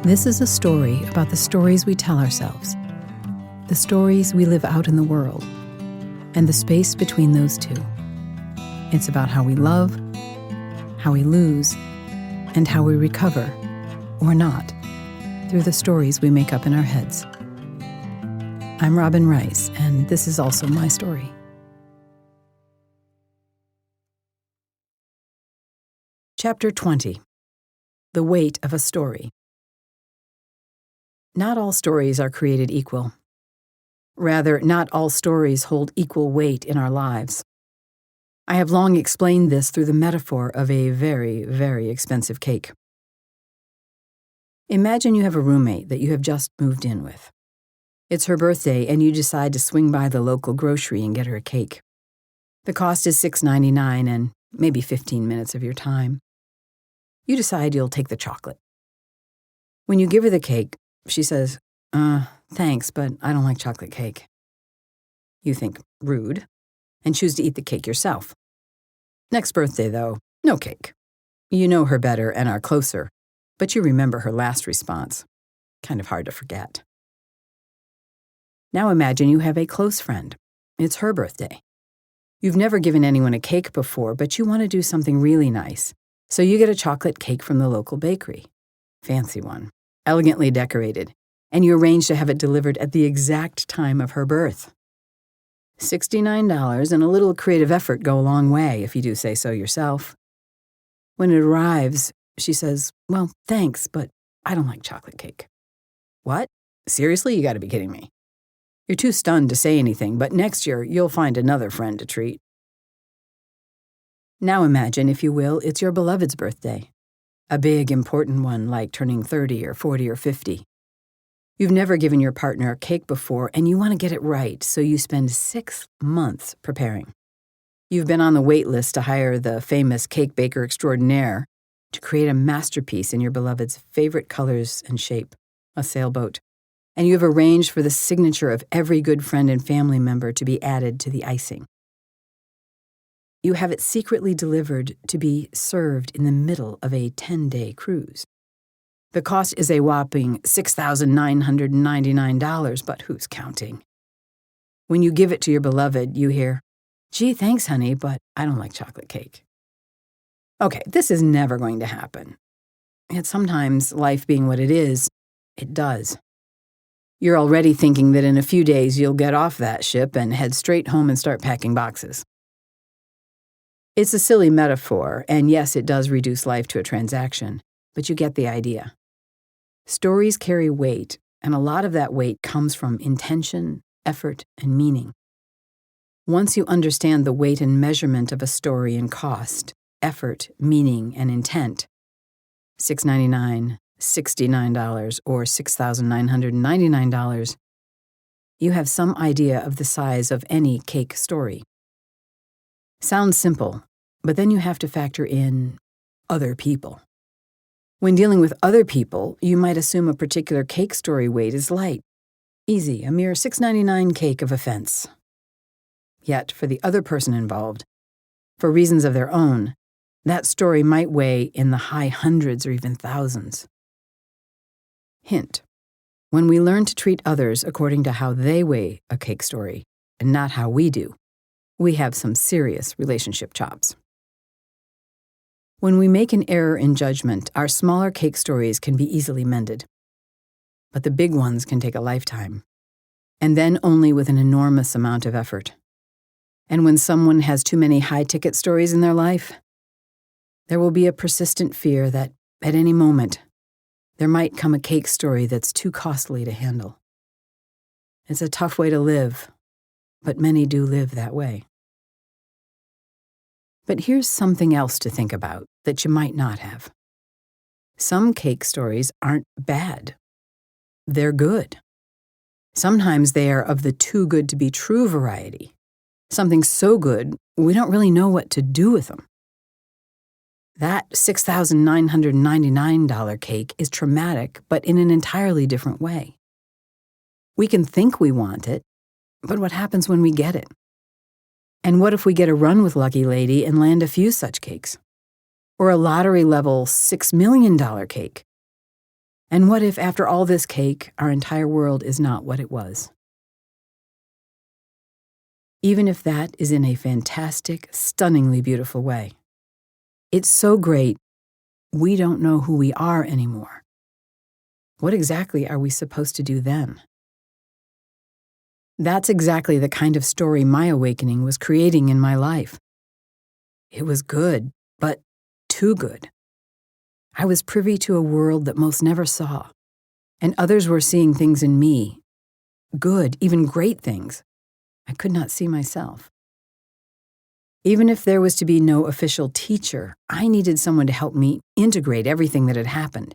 This is a story about the stories we tell ourselves, the stories we live out in the world, and the space between those two. It's about how we love, how we lose, and how we recover, or not, through the stories we make up in our heads. I'm Robin Rice, and this is also my story. Chapter 20. The Weight of a Story. Not all stories are created equal. Rather, not all stories hold equal weight in our lives. I have long explained this through the metaphor of a very, very expensive cake. Imagine you have a roommate that you have just moved in with. It's her birthday, and you decide to swing by the local grocery and get her a cake. The cost is $6.99 and maybe 15 minutes of your time. You decide you'll take the chocolate. When you give her the cake, she says, thanks, but I don't like chocolate cake. You think, rude, and choose to eat the cake yourself. Next birthday, though, no cake. You know her better and are closer, but you remember her last response. Kind of hard to forget. Now imagine you have a close friend. It's her birthday. You've never given anyone a cake before, but you want to do something really nice. So you get a chocolate cake from the local bakery. Fancy one, elegantly decorated, and you arrange to have it delivered at the exact time of her birth. $69 and a little creative effort go a long way, if you do say so yourself. When it arrives, she says, well, thanks, but I don't like chocolate cake. What? Seriously? You gotta be kidding me. You're too stunned to say anything, but next year you'll find another friend to treat. Now imagine, if you will, it's your beloved's birthday. A big, important one like turning 30 or 40 or 50. You've never given your partner a cake before, and you want to get it right, so you spend 6 months preparing. You've been on the wait list to hire the famous cake baker extraordinaire to create a masterpiece in your beloved's favorite colors and shape, a sailboat. And you have arranged for the signature of every good friend and family member to be added to the icing. You have it secretly delivered to be served in the middle of a 10-day cruise. The cost is a whopping $6,999, but who's counting? When you give it to your beloved, you hear, gee, thanks, honey, but I don't like chocolate cake. Okay, this is never going to happen. Yet sometimes, life being what it is, it does. You're already thinking that in a few days you'll get off that ship and head straight home and start packing boxes. It's a silly metaphor, and yes, it does reduce life to a transaction, but you get the idea. Stories carry weight, and a lot of that weight comes from intention, effort, and meaning. Once you understand the weight and measurement of a story in cost, effort, meaning, and intent, $6.99, $69, or $6,999, you have some idea of the size of any cake story. Sounds simple, but then you have to factor in other people. When dealing with other people, you might assume a particular cake story weight is light, easy, a mere $6.99 cake of offense. Yet, for the other person involved, for reasons of their own, that story might weigh in the high hundreds or even thousands. Hint: when we learn to treat others according to how they weigh a cake story, and not how we do, we have some serious relationship chops. When we make an error in judgment, our smaller cake stories can be easily mended. But the big ones can take a lifetime, and then only with an enormous amount of effort. And when someone has too many high-ticket stories in their life, there will be a persistent fear that, at any moment, there might come a cake story that's too costly to handle. It's a tough way to live, but many do live that way. But here's something else to think about that you might not have. Some cake stories aren't bad. They're good. Sometimes they are of the too good to be true variety. Something so good, we don't really know what to do with them. That $6,999 cake is traumatic, but in an entirely different way. We can think we want it, but what happens when we get it? And what if we get a run with Lucky Lady and land a few such cakes? Or a lottery-level $6 million cake? And what if, after all this cake, our entire world is not what it was? Even if that is in a fantastic, stunningly beautiful way. It's so great, we don't know who we are anymore. What exactly are we supposed to do then? That's exactly the kind of story my awakening was creating in my life. It was good, but too good. I was privy to a world that most never saw, and others were seeing things in me, good, even great things, I could not see myself. Even if there was to be no official teacher, I needed someone to help me integrate everything that had happened,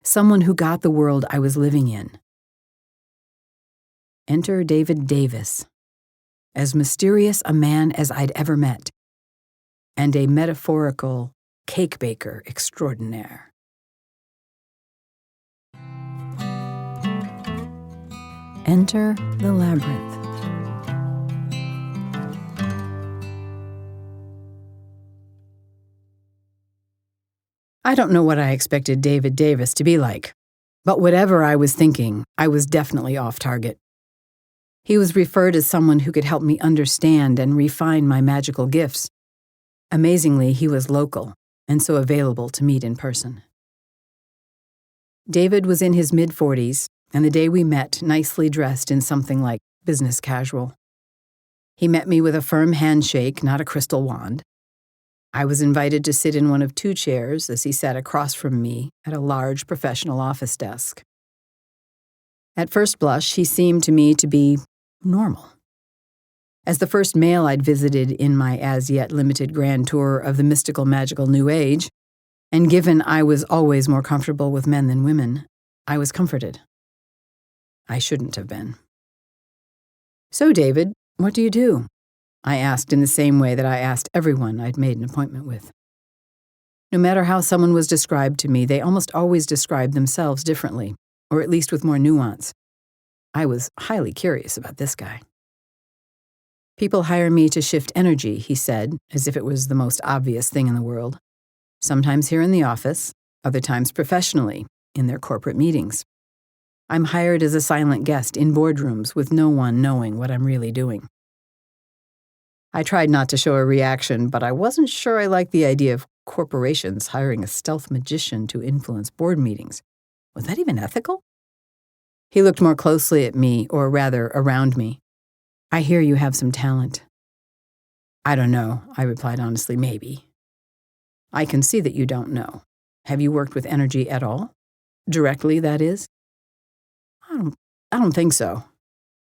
someone who got the world I was living in. Enter David Davis, as mysterious a man as I'd ever met, and a metaphorical cake baker extraordinaire. Enter the labyrinth. I don't know what I expected David Davis to be like, but whatever I was thinking, I was definitely off target. He was referred as someone who could help me understand and refine my magical gifts. Amazingly, he was local, and so available to meet in person. David was in his mid-40s, and the day we met, nicely dressed in something like business casual. He met me with a firm handshake, not a crystal wand. I was invited to sit in one of 2 chairs as he sat across from me at a large professional office desk. At first blush, he seemed to me to be normal. As the first male I'd visited in my as-yet limited grand tour of the mystical magical New Age, and given I was always more comfortable with men than women, I was comforted. I shouldn't have been. "So, David, what do you do?" I asked in the same way that I asked everyone I'd made an appointment with. No matter how someone was described to me, they almost always described themselves differently, or at least with more nuance. I was highly curious about this guy. "People hire me to shift energy," he said, as if it was the most obvious thing in the world. "Sometimes here in the office, other times professionally, in their corporate meetings. I'm hired as a silent guest in boardrooms with no one knowing what I'm really doing." I tried not to show a reaction, but I wasn't sure I liked the idea of corporations hiring a stealth magician to influence board meetings. Was that even ethical? He looked more closely at me, or rather, around me. "I hear you have some talent." "I don't know," I replied honestly, "maybe." "I can see that you don't know. Have you worked with energy at all? Directly, that is?" I don't think so."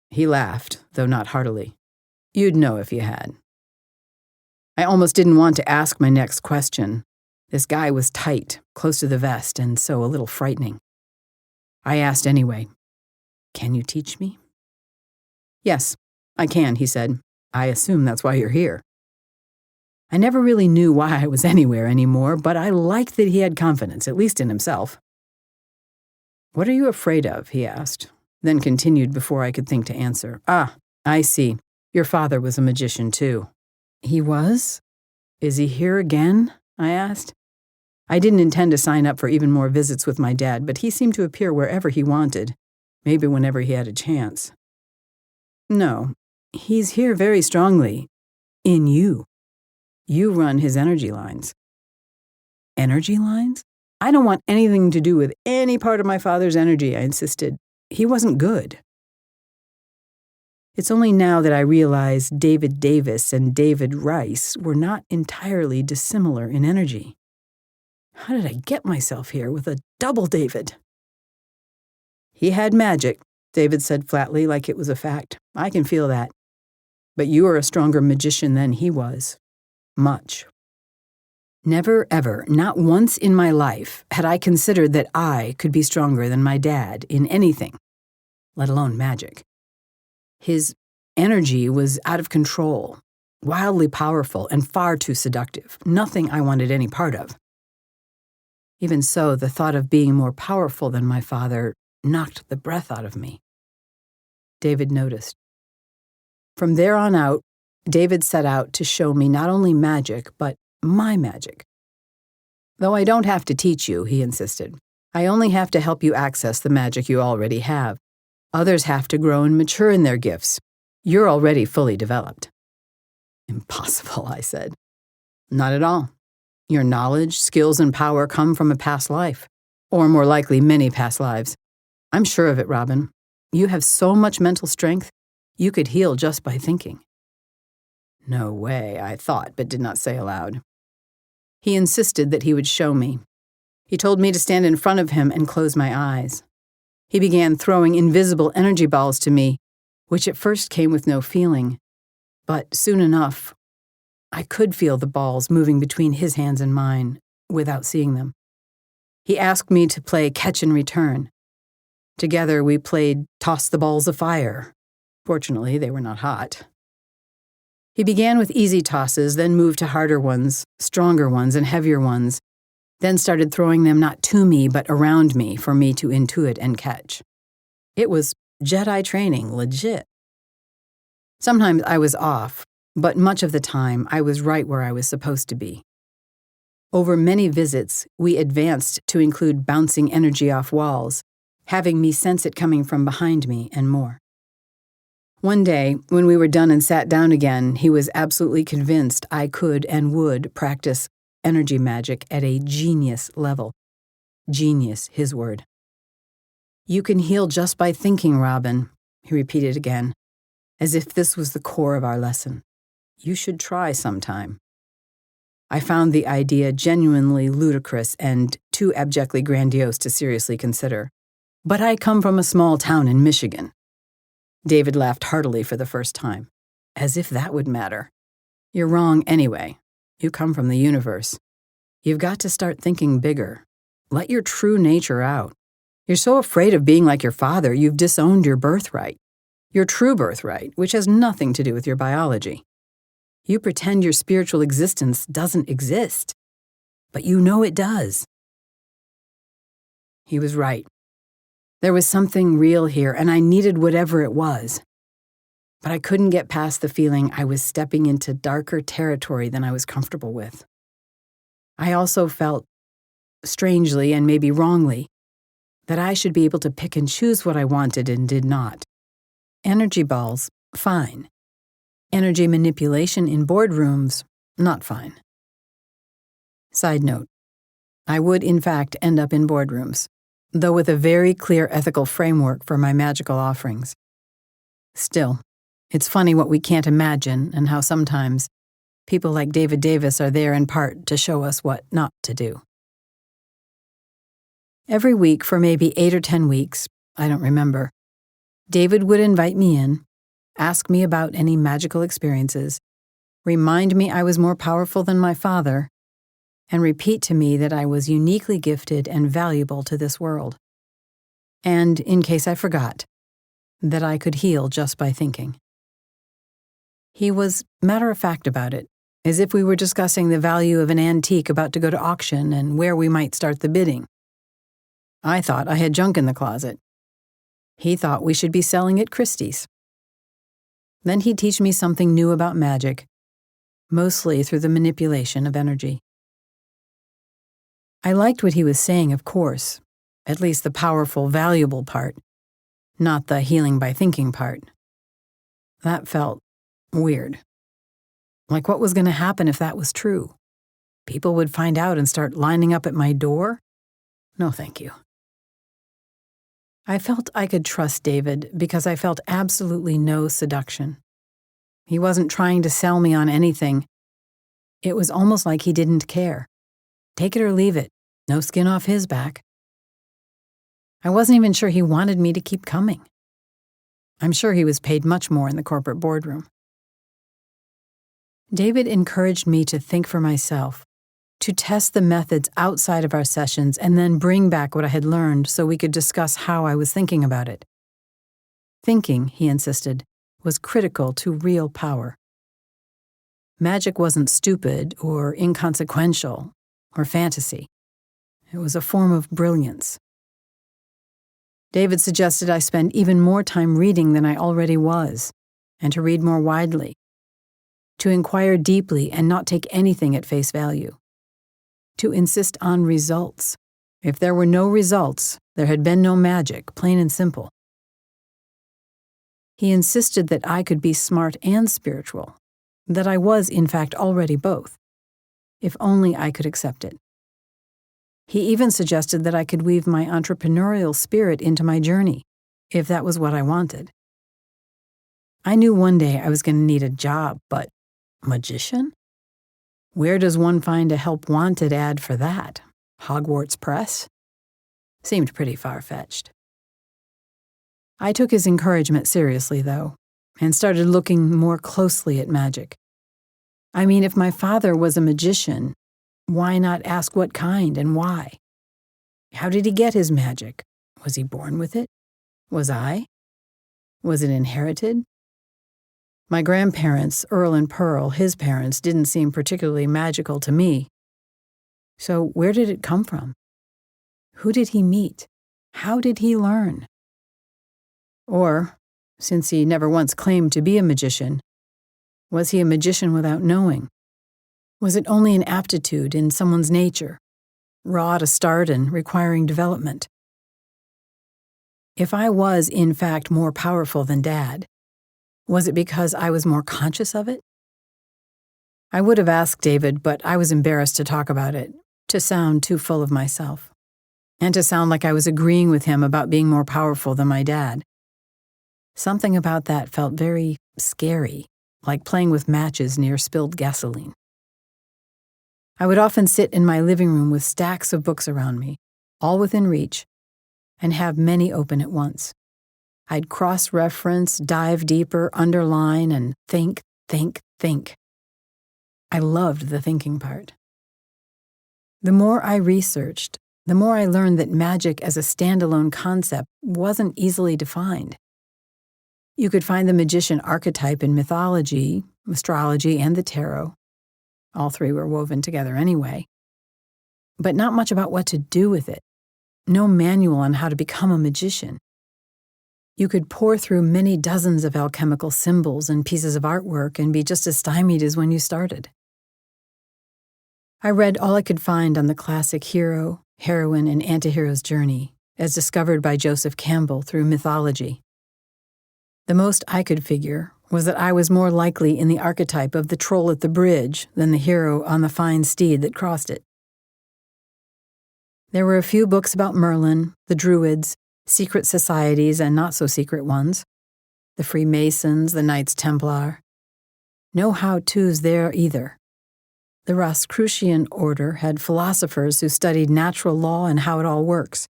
He laughed, though not heartily. "You'd know if you had." I almost didn't want to ask my next question. This guy was tight, close to the vest, and so a little frightening. I asked anyway, "Can you teach me?" "Yes, I can," he said. "I assume that's why you're here." I never really knew why I was anywhere anymore, but I liked that he had confidence, at least in himself. "What are you afraid of?" he asked, then continued before I could think to answer. "Ah, I see. Your father was a magician, too." "He was? Is he here again?" I asked. I didn't intend to sign up for even more visits with my dad, but he seemed to appear wherever he wanted, maybe whenever he had a chance. "No, he's here very strongly. In you. You run his energy lines." "Energy lines? I don't want anything to do with any part of my father's energy," I insisted. "He wasn't good." It's only now that I realize David Davis and David Rice were not entirely dissimilar in energy. How did I get myself here with a double David? "He had magic," David said flatly, like it was a fact. "I can feel that. But you are a stronger magician than he was. Much." Never, ever, not once in my life, had I considered that I could be stronger than my dad in anything, let alone magic. His energy was out of control, wildly powerful, and far too seductive, nothing I wanted any part of. Even so, the thought of being more powerful than my father knocked the breath out of me. David noticed. From there on out, David set out to show me not only magic, but my magic. "Though I don't have to teach you," he insisted. I only have to help you access the magic you already have. Others have to grow and mature in their gifts. You're already fully developed." "Impossible," I said. "Not at all. Your knowledge, skills, and power come from a past life, or more likely many past lives. I'm sure of it, Robin. You have so much mental strength, you could heal just by thinking." "No way," I thought, but did not say aloud. He insisted that he would show me. He told me to stand in front of him and close my eyes. He began throwing invisible energy balls to me, which at first came with no feeling, but soon enough, I could feel the balls moving between his hands and mine, without seeing them. He asked me to play catch and return. Together we played toss the balls of fire. Fortunately, they were not hot. He began with easy tosses, then moved to harder ones, stronger ones, and heavier ones, then started throwing them not to me but around me for me to intuit and catch. It was Jedi training, legit. Sometimes I was off, but much of the time I was right where I was supposed to be. Over many visits, we advanced to include bouncing energy off walls, having me sense it coming from behind me, and more. One day, when we were done and sat down again, he was absolutely convinced I could and would practice energy magic at a genius level. Genius, his word. "You can heal just by thinking, Robin," he repeated again, as if this was the core of our lesson. "You should try sometime." I found the idea genuinely ludicrous and too abjectly grandiose to seriously consider. But I come from a small town in Michigan. David laughed heartily for the first time. "As if that would matter. You're wrong anyway. You come from the universe. You've got to start thinking bigger. Let your true nature out. You're so afraid of being like your father, you've disowned your birthright. Your true birthright, which has nothing to do with your biology. You pretend your spiritual existence doesn't exist, but you know it does." He was right. There was something real here, and I needed whatever it was. But I couldn't get past the feeling I was stepping into darker territory than I was comfortable with. I also felt, strangely and maybe wrongly, that I should be able to pick and choose what I wanted and did not. Energy balls, fine. Energy manipulation in boardrooms, not fine. Side note, I would in fact end up in boardrooms, though with a very clear ethical framework for my magical offerings. Still, it's funny what we can't imagine and how sometimes people like David Davis are there in part to show us what not to do. Every week for maybe 8 or 10 weeks, I don't remember, David would invite me in, ask me about any magical experiences, remind me I was more powerful than my father, and repeat to me that I was uniquely gifted and valuable to this world. And, in case I forgot, that I could heal just by thinking. He was matter-of-fact about it, as if we were discussing the value of an antique about to go to auction and where we might start the bidding. I thought I had junk in the closet. He thought we should be selling at Christie's. Then he'd teach me something new about magic, mostly through the manipulation of energy. I liked what he was saying, of course, at least the powerful, valuable part, not the healing by thinking part. That felt weird. Like what was going to happen if that was true? People would find out and start lining up at my door? No, thank you. I felt I could trust David because I felt absolutely no seduction. He wasn't trying to sell me on anything. It was almost like he didn't care. Take it or leave it. No skin off his back. I wasn't even sure he wanted me to keep coming. I'm sure he was paid much more in the corporate boardroom. David encouraged me to think for myself, to test the methods outside of our sessions and then bring back what I had learned so we could discuss how I was thinking about it. Thinking, he insisted, was critical to real power. Magic wasn't stupid or inconsequential or fantasy. It was a form of brilliance. David suggested I spend even more time reading than I already was, and to read more widely, to inquire deeply and not take anything at face value, to insist on results, If there were no results, there had been no magic, plain and simple. He insisted that I could be smart and spiritual, that I was, in fact, already both, if only I could accept it. He even suggested that I could weave my entrepreneurial spirit into my journey, if that was what I wanted. I knew one day I was going to need a job, but magician? Where does one find a help wanted ad for that? Hogwarts Press? Seemed pretty far-fetched. I took his encouragement seriously, though, and started looking more closely at magic. I mean, if my father was a magician, why not ask what kind and why? How did he get his magic? Was he born with it? Was I? Was it inherited? My grandparents, Earl and Pearl, his parents, didn't seem particularly magical to me. So where did it come from? Who did he meet? How did he learn? Or, since he never once claimed to be a magician, was he a magician without knowing? Was it only an aptitude in someone's nature, raw to start and requiring development? If I was, in fact, more powerful than Dad, was it because I was more conscious of it? I would have asked David, but I was embarrassed to talk about it, to sound too full of myself, and to sound like I was agreeing with him about being more powerful than my dad. Something about that felt very scary, like playing with matches near spilled gasoline. I would often sit in my living room with stacks of books around me, all within reach, and have many open at once. I'd cross-reference, dive deeper, underline, and think. I loved the thinking part. The more I researched, the more I learned that magic as a standalone concept wasn't easily defined. You could find the magician archetype in mythology, astrology, and the tarot. All three were woven together anyway. But not much about what to do with it. No manual on how to become a magician. You could pore through many dozens of alchemical symbols and pieces of artwork and be just as stymied as when you started. I read all I could find on the classic hero, heroine, and antihero's journey, as discovered by Joseph Campbell through mythology. The most I could figure was that I was more likely in the archetype of the troll at the bridge than the hero on the fine steed that crossed it. There were a few books about Merlin, the Druids, secret societies and not-so-secret ones, the Freemasons, the Knights Templar. No how-tos there either. The Rosicrucian order had philosophers who studied natural law and how it all works.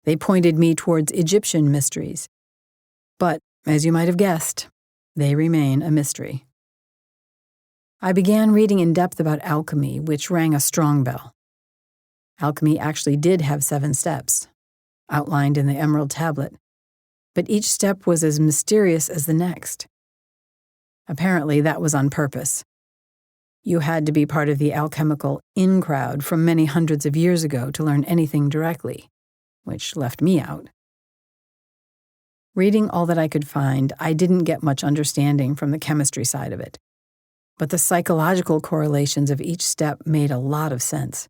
They pointed me towards Egyptian mysteries. But, as you might have guessed, they remain a mystery. I began reading in depth about alchemy, which rang a strong bell. Alchemy actually did have 7 steps, outlined in the Emerald Tablet, but each step was as mysterious as the next. Apparently, that was on purpose. You had to be part of the alchemical in-crowd from many hundreds of years ago to learn anything directly, which left me out. Reading all that I could find, I didn't get much understanding from the chemistry side of it, but the psychological correlations of each step made a lot of sense.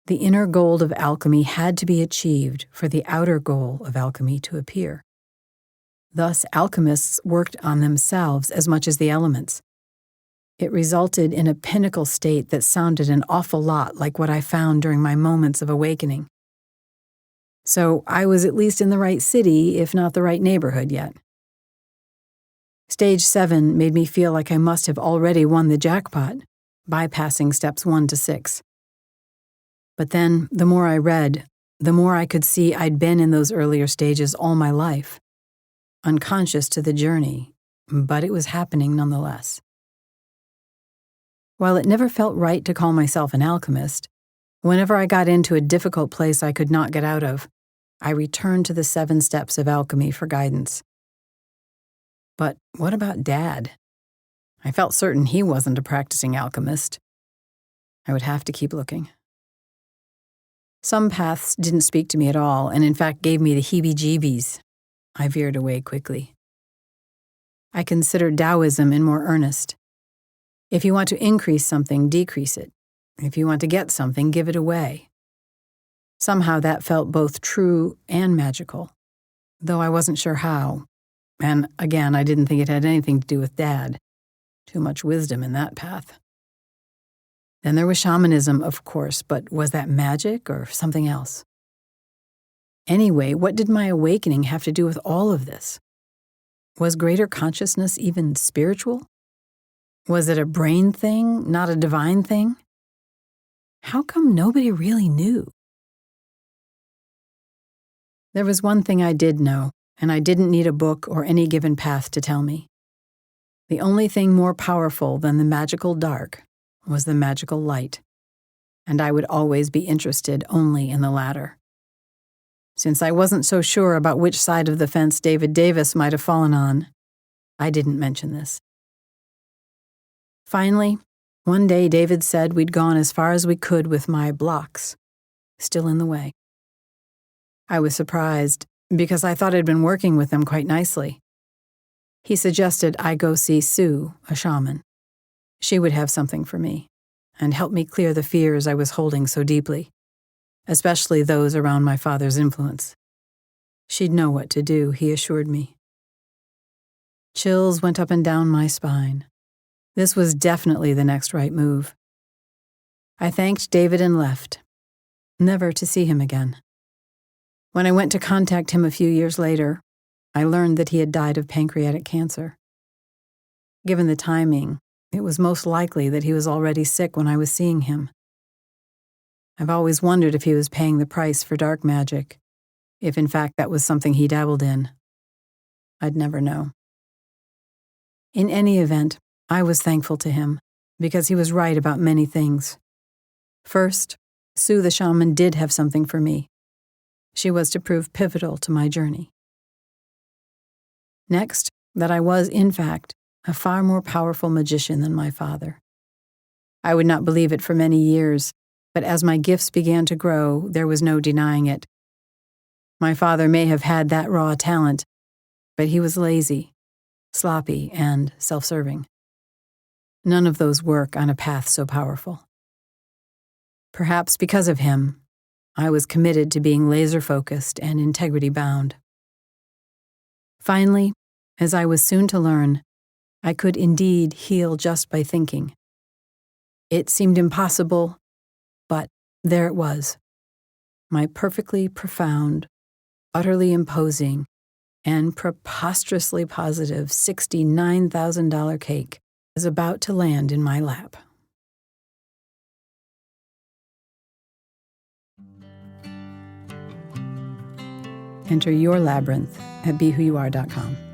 The inner goal of alchemy had to be achieved for the outer goal of alchemy to appear. Thus, alchemists worked on themselves as much as the elements. It resulted in a pinnacle state that sounded an awful lot like what I found during my moments of awakening. So I was at least in the right city, if not the right neighborhood yet. Stage 7 made me feel like I must have already won the jackpot, bypassing steps 1 to 6. But then, the more I read, the more I could see I'd been in those earlier stages all my life, unconscious to the journey, but it was happening nonetheless. While it never felt right to call myself an alchemist, whenever I got into a difficult place I could not get out of, I returned to the 7 steps of alchemy for guidance. But what about Dad? I felt certain he wasn't a practicing alchemist. I would have to keep looking. Some paths didn't speak to me at all, and in fact gave me the heebie-jeebies. I veered away quickly. I considered Taoism in more earnest. If you want to increase something, decrease it. If you want to get something, give it away. Somehow that felt both true and magical, though I wasn't sure how. And again, I didn't think it had anything to do with Dad. Too much wisdom in that path. Then there was shamanism, of course, but was that magic or something else? Anyway, what did my awakening have to do with all of this? Was greater consciousness even spiritual? Was it a brain thing, not a divine thing? How come nobody really knew? There was one thing I did know, and I didn't need a book or any given path to tell me. The only thing more powerful than the magical dark was the magical light, and I would always be interested only in the latter. Since I wasn't so sure about which side of the fence David Davis might have fallen on, I didn't mention this. Finally, one day David said we'd gone as far as we could with my blocks, still in the way. I was surprised, because I thought I'd been working with them quite nicely. He suggested I go see Sue, a shaman. She would have something for me, and help me clear the fears I was holding so deeply, especially those around my father's influence. She'd know what to do, he assured me. Chills went up and down my spine. This was definitely the next right move. I thanked David and left, never to see him again. When I went to contact him a few years later, I learned that he had died of pancreatic cancer. Given the timing, it was most likely that he was already sick when I was seeing him. I've always wondered if he was paying the price for dark magic, if in fact that was something he dabbled in. I'd never know. In any event, I was thankful to him, because he was right about many things. First, Sue the shaman did have something for me. She was to prove pivotal to my journey. Next, that I was, in fact, a far more powerful magician than my father. I would not believe it for many years, but as my gifts began to grow, there was no denying it. My father may have had that raw talent, but he was lazy, sloppy, and self-serving. None of those work on a path so powerful. Perhaps because of him, I was committed to being laser-focused and integrity-bound. Finally, as I was soon to learn, I could indeed heal just by thinking. It seemed impossible, but there it was. My perfectly profound, utterly imposing, and preposterously positive $69,000 cake is about to land in my lap. Enter your labyrinth at BeWhoYouAre.com.